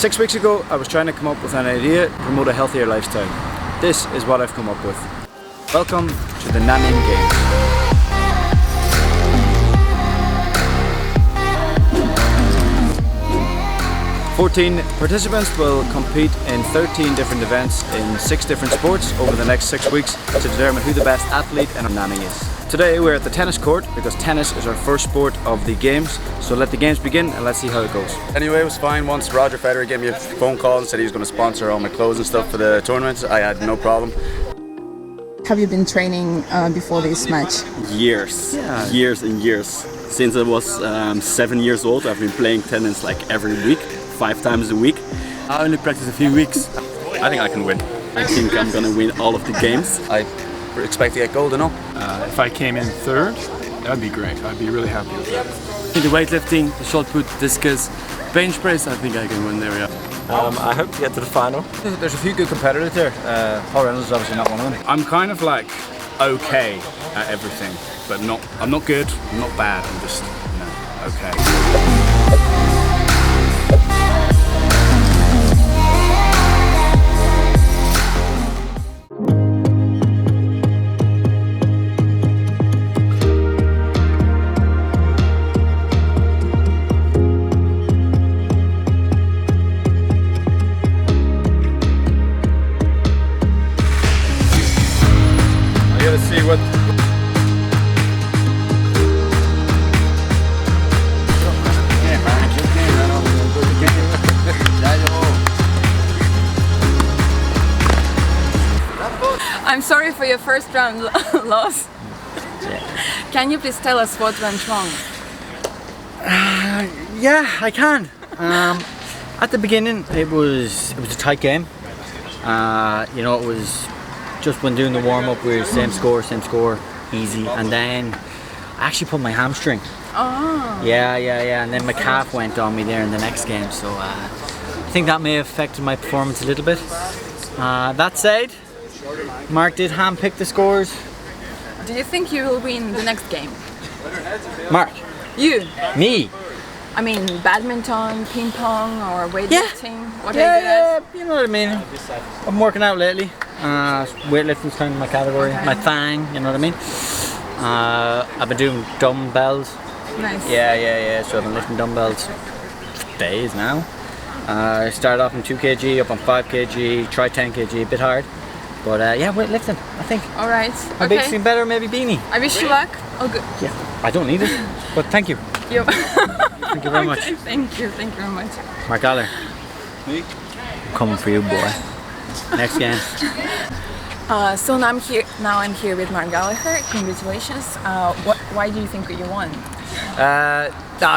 6 weeks ago, I was trying to come up with an idea to promote a healthier lifestyle. This is what I've come up with. Welcome to the Nanning Games. Fourteen participants will compete in 13 different events in 6 different sports over the next 6 weeks to determine who the best athlete in Nanning is. Today we're at the tennis court because tennis is our first sport of the games, so let the games begin and let's see how it goes. Anyway, it was fine. Once Roger Federer gave me a phone call and said he was going to sponsor all my clothes and stuff for the tournament, I had no problem. Have you been training before this match? Years and years. Since I was 7 years old, I've been playing tennis like every week, 5 times a week. I only practiced a few weeks. I think I can win. I think I'm gonna win all of the games. I expect to get gold and all. If I came in third, that would be great. I'd be really happy with that. In the weightlifting, the shot put, discus, bench press, I think I can win there, yeah. I hope to get to the final. There's a few good competitors there. Paul Reynolds is obviously not one of them. I'm kind of like okay at everything, but I'm not good, I'm not bad, I'm just, okay. Let's see what. I'm sorry for your first round loss. Can you please tell us what went wrong? Yeah, I can. At the beginning, it was a tight game. It was just when doing the warm up, we were same score, easy. And then I actually pulled my hamstring. Oh. Yeah. And then my calf went on me there in the next game. So I think that may have affected my performance a little bit. That said, Mark did handpick the scores. Do you think you will win the next game? Mark? You? Me? I mean, badminton, ping pong, or weightlifting? What are you Yeah, you know what I mean. I'm working out lately. Weightlifting's kind of my category, my thing, you know what I mean? I've been doing dumbbells. Nice. Yeah. So I've been lifting dumbbells for days now. I started off in 2 kg, up on 5 kg, try 10 kg, a bit hard. But weightlifting, I think. Alright. My big's been better, maybe beanie. I wish you luck. Oh, good. Yeah, I don't need it, but thank you. Yep. Thank you very much. Thank you very much. Mark Aller. Me? Coming for you, boy. Next game. So now I'm here with Mark Gallagher. Congratulations. Why do you think you won?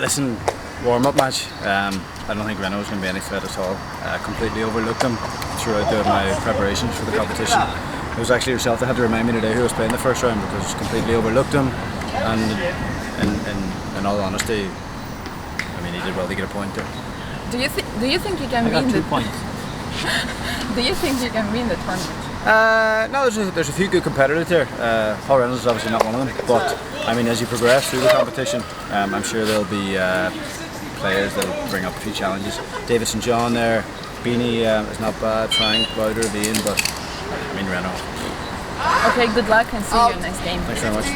Listen, warm-up match. I don't think Renault was going to be any threat at all. Completely overlooked him throughout my preparations for the competition. It was actually yourself that had to remind me today who was playing the first round because completely overlooked him. And in all honesty, I mean, he did well to get a point there. Do you think you can win? I got 2 points. Do you think you can win the tournament? No, there's a few good competitors there. Paul Reynolds is obviously not one of them, but I mean, as you progress through the competition, I'm sure there'll be players that'll bring up a few challenges. David St. John there, Beanie is not bad, Frank, Bowder, Ian, but I mean Renault. Okay, good luck and see you next game. Thanks very much.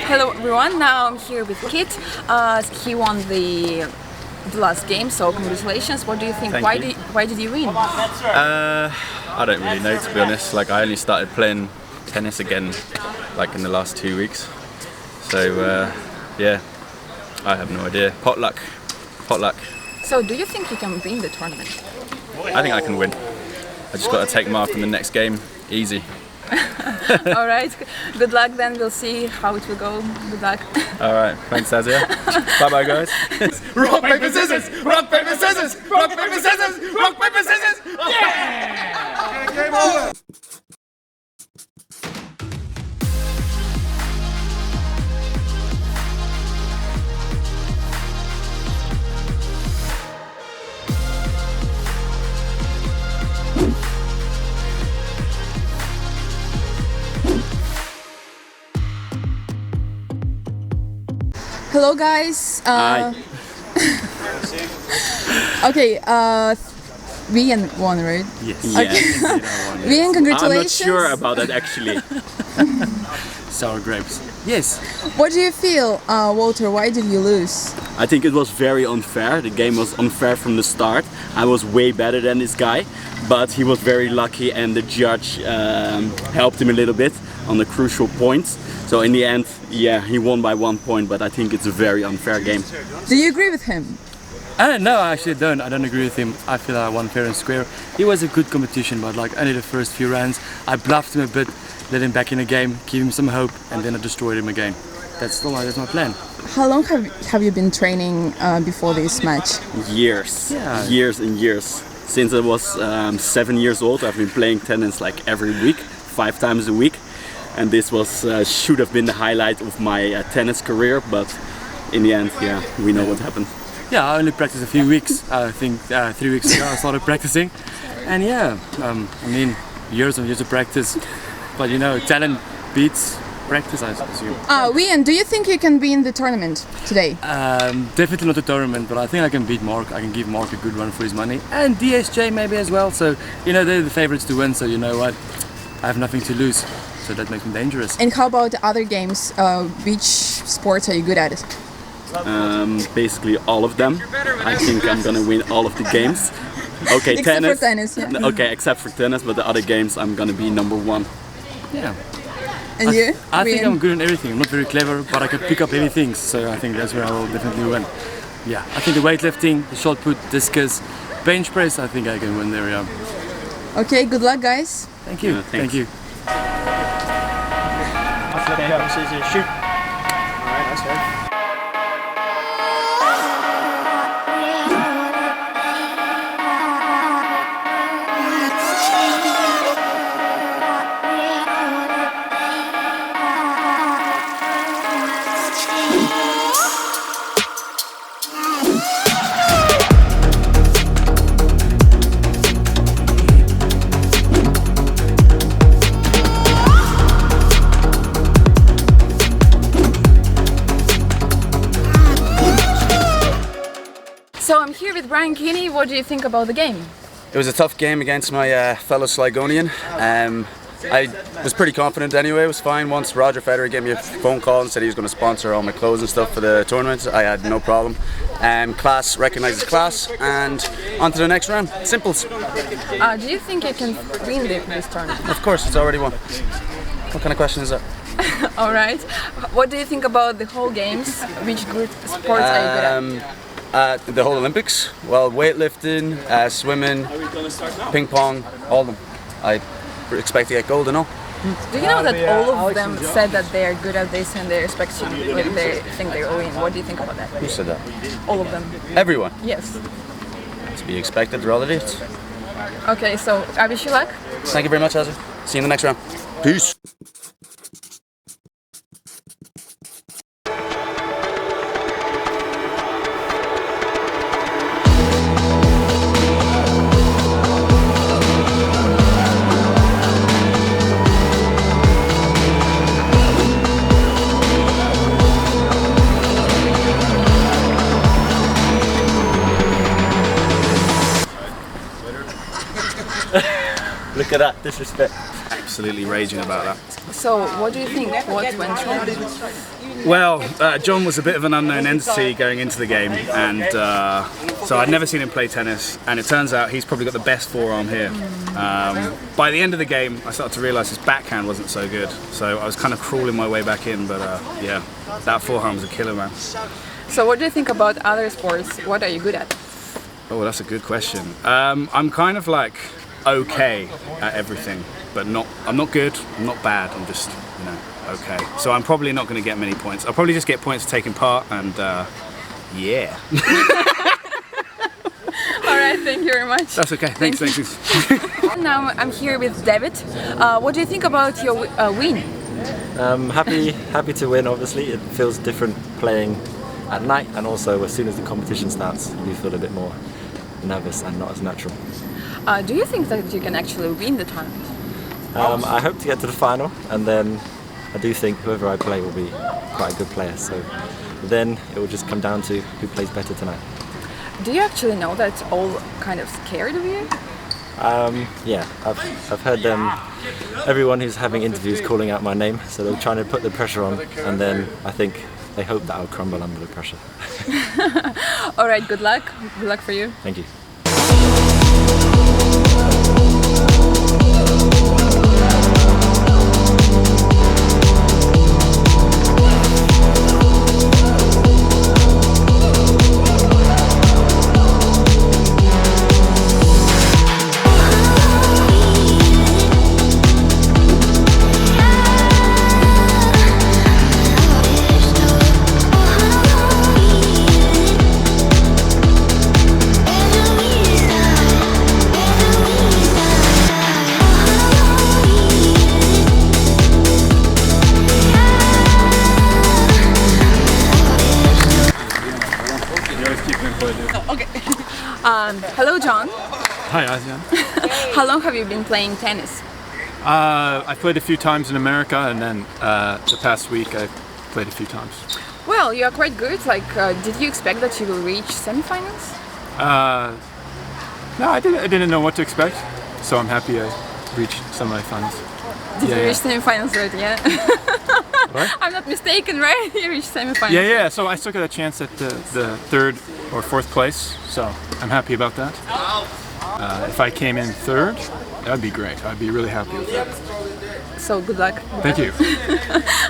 Hello everyone, now I'm here with Kit. He won the last game, so congratulations. What do you think? Why did you win? I don't really know, to be honest. Like, I only started playing tennis again like in the last 2 weeks. So yeah, I have no idea. Potluck. So do you think you can win the tournament? I think I can win. I just got to take Mark in the next game. Easy. Alright, good luck then, we'll see how it will go. Good luck. Alright, thanks Azia. Bye bye guys. Rock, paper, scissors! Rock, paper, scissors! Rock, paper, scissors! Rock, paper, scissors! Yeah! Game over! Hello guys. Hi. Okay, Vian won, right? Yes. Yeah. Vian, I'm congratulations. not sure about that actually. Sour grapes. Yes. What do you feel, Walter? Why did you lose? I think it was very unfair. The game was unfair from the start. I was way better than this guy, but he was very lucky and the judge helped him a little bit on the crucial points. So in the end, yeah, he won by 1 point, but I think it's a very unfair game. Do you agree with him? No, I actually don't. I don't agree with him. I feel I won fair and square. It was a good competition, but like only the first few rounds, I bluffed him a bit, let him back in the game, give him some hope, and then I destroyed him again. That's my plan. How long have you been training before this match? Years, Yeah. years and years. Since I was 7 years old, I've been playing tennis like every week, 5 times a week. And this was should have been the highlight of my tennis career, but in the end, yeah, we know what happened. Yeah, I only practiced a few weeks. I think 3 weeks ago I started practicing, and yeah, I mean years and years of practice. But you know, talent beats practice, I assume. Vian, do you think you can be in the tournament today? Definitely not a tournament, but I think I can beat Mark. I can give Mark a good run for his money, and DSJ maybe as well. So you know, they're the favorites to win. So you know what, I have nothing to lose. So that makes me dangerous. And how about the other games? Which sports are you good at? Basically all of them. I think I'm gonna win all of the games. Okay, Except tennis. for tennis, yeah. Okay, except for tennis, but the other games I'm gonna be number 1. Yeah. And you? I think Vian? I'm good in everything. I'm not very clever, but I can pick up anything. So I think that's where I will definitely win. Yeah, I think the weightlifting, the shot put, discus, bench press, I think I can win there, yeah. Okay, good luck, guys. Thank you. Yeah, thanks. Thank you. Shoot. Alright, that's right. So I'm here with Brian Kinney. What do you think about the game? It was a tough game against my fellow Sligonian. I was pretty confident anyway, it was fine. Once Roger Federer gave me a phone call and said he was going to sponsor all my clothes and stuff for the tournament, I had no problem. Class recognises class, and on to the next round. Simples. Do you think you can win this tournament? Of course, it's already won. What kind of question is that? All right. What do you think about the whole games? Which good sports are you good at? The whole Olympics, well, weightlifting, swimming, ping pong, all of them. I expect to get gold and all. Do you know that all of them said that they are good at this and they expect you when they think they're all in? What do you think about that? Who said that? All of them. Everyone. Yes. To be expected, they're all idiots. Okay, so I wish you luck. Thank you very much, Azzy. See you in the next round. Peace. Look at that disrespect. Absolutely raging about that. So, what do you think? What went wrong? Well, John was a bit of an unknown entity going into the game, and so I'd never seen him play tennis, and it turns out he's probably got the best forearm here. By the end of the game, I started to realise his backhand wasn't so good, so I was kind of crawling my way back in, but yeah, that forehand was a killer, man. So, what do you think about other sports? What are you good at? Oh, that's a good question. I'm kind of like okay at everything, but I'm not good, I'm not bad, I'm just, you know, okay. So I'm probably not going to get many points. I'll probably just get points for taking part, and yeah. Alright, thank you very much. That's okay, thanks. Now I'm here with David. What do you think about your win? Happy to win, obviously. It feels different playing at night, and also as soon as the competition starts, you feel a bit more nervous and not as natural. Do you think that you can actually win the tournament? I hope to get to the final, and then I do think whoever I play will be quite a good player, so then it will just come down to who plays better tonight. Do you actually know that all kind of scared of you? Yeah, I've heard them. Everyone who's having interviews calling out my name, so they're trying to put the pressure on, and then I think they hope that I'll crumble under the pressure. All right, good luck. Good luck for you. Thank you. Hello, John. Hi, Asian. How long have you been playing tennis? I played a few times in America, and then the past week I played a few times. Well, you are quite good. Like, did you expect that you will reach semifinals? No, I didn't know what to expect, so I'm happy I reached semifinals. Did you reach semifinals already? Yeah. What? I'm not mistaken, right? You reached semifinals. Yeah. So I still got a chance at the third or fourth place, so I'm happy about that. If I came in third, that'd be great. I'd be really happy with that. So good luck. Thank you.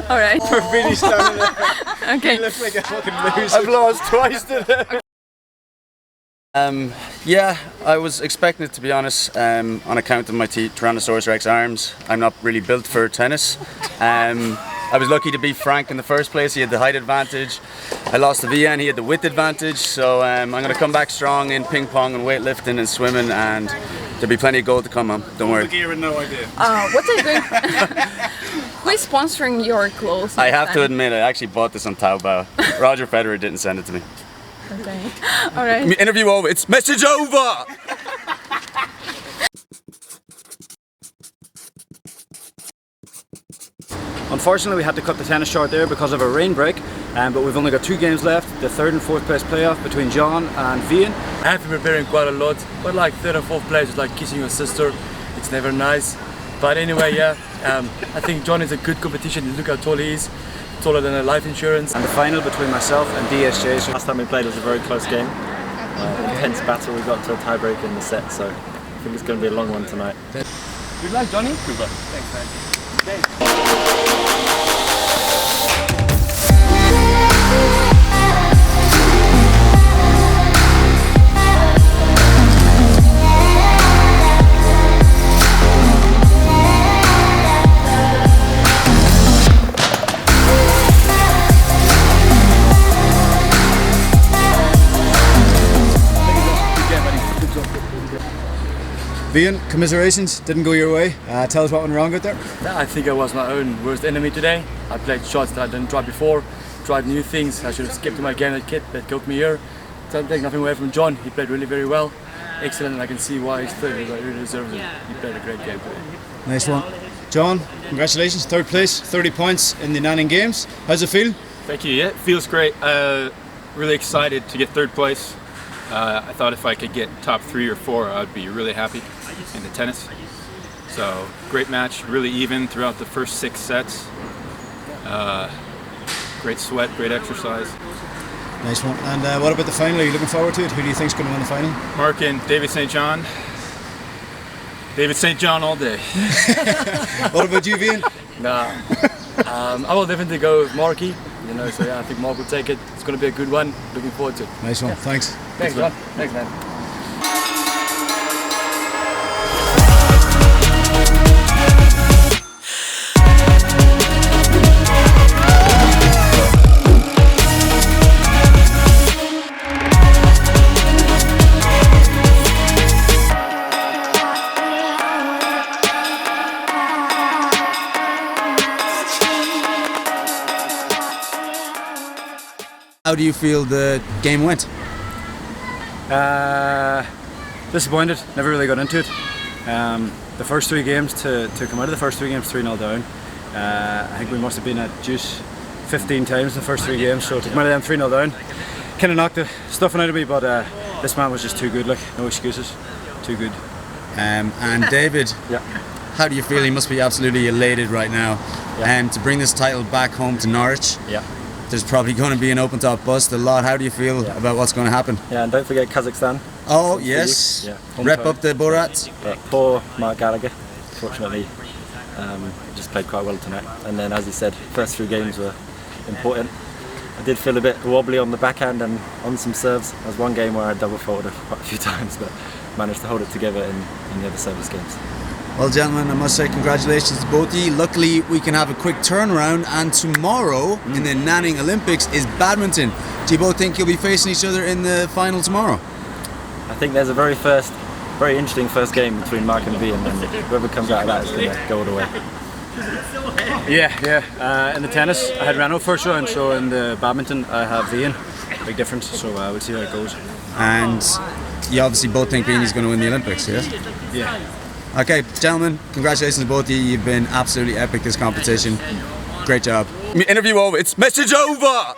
All right. We're really standing there. Okay. You look like a fucking loser. I've lost twice today. Yeah, I was expecting it, to be honest, on account of my Tyrannosaurus Rex arms. I'm not really built for tennis. I was lucky to beat Frank in the first place. He had the height advantage. I lost to Vian, he had the width advantage. So I'm going to come back strong in ping pong and weightlifting and swimming, and there'll be plenty of gold to come on. Don't worry. You have no idea. What are you going? Who is sponsoring your clothes? I have to admit, I actually bought this on Taobao. Roger Federer didn't send it to me. Okay. All right. Interview over. It's message over. Unfortunately, we had to cut the tennis short there because of a rain break, but we've only got 2 games left. The 3rd and 4th place playoff between John and Vian. I have been preparing quite a lot, but like 3rd and 4th place is like kissing your sister. It's never nice. But anyway, yeah, I think John is a good competition. Look how tall he is, taller than a life insurance. And the final between myself and DSJ. Last time we played was a very close game. Intense battle. We got to a tiebreak in the set, so I think it's going to be a long one tonight. Good luck, Johnny. Good luck. Thanks, man. Vian, commiserations, didn't go your way. Tell us what went wrong out there. I think I was my own worst enemy today. I played shots that I didn't try before, tried new things. I should have skipped to my game that got me here. So I'm taking nothing away from John. He played really very well. Excellent, and I can see why he's third. He really deserves it. He played a great game today. Nice one. John, congratulations, 3rd place, 30 points in the Nanning Games. How's it feel? Thank you. Yeah, it feels great. Really excited to get 3rd place. I thought if I could get top 3 or 4, I'd be really happy in the tennis. So great match, really even throughout the first 6 sets. Great sweat, great exercise. Nice one. And what about the final? Are you looking forward to it? Who do you think's going to win the final? Mark and David St. John. David St. John all day. What about you, Vian? Nah, I will definitely go with Marky. You know, so yeah, I think Mark will take it. It's going to be a good one. Looking forward to it. Nice one. Thanks. Thanks, John. Thanks, man. How do you feel the game went? Disappointed, never really got into it. The first 3 games, to come out of the first 3 games 3-0 down, I think we must have been at juice 15 times in the first 3 games, so to come out of them 3-0 down kind of knocked the stuffing out of me, but this man was just too good. Like, no excuses, too good. And David, Yeah. how do you feel? You must be absolutely elated right now. Yeah. To bring this title back home to Norwich, Yeah. there's probably going to be an open top bust a lot. How do you feel about what's going to happen? Yeah, and don't forget Kazakhstan. Oh yes, Yeah. rep up the Borats. But poor Mark Gallagher, fortunately, just played quite well tonight. And then, as he said, first few games were important. I did feel a bit wobbly on the backhand and on some serves. There was one game where I double faulted quite a few times, but managed to hold it together in the other service games. Well, gentlemen, I must say congratulations to both of you. Luckily, we can have a quick turnaround, and tomorrow in the Nanning Olympics is badminton. Do you both think you'll be facing each other in the final tomorrow? I think there's a very interesting first game between Mark and V, and then whoever comes out of that is going to go all the way. Yeah. In the tennis, I had Renault first round, so in the badminton, I have Ian. Big difference, so we'll see how it goes. And you obviously both think Beanie's going to win the Olympics, yes? Yeah. Okay, gentlemen, congratulations to both of you. You've been absolutely epic this competition. Great job. Interview over. It's message over.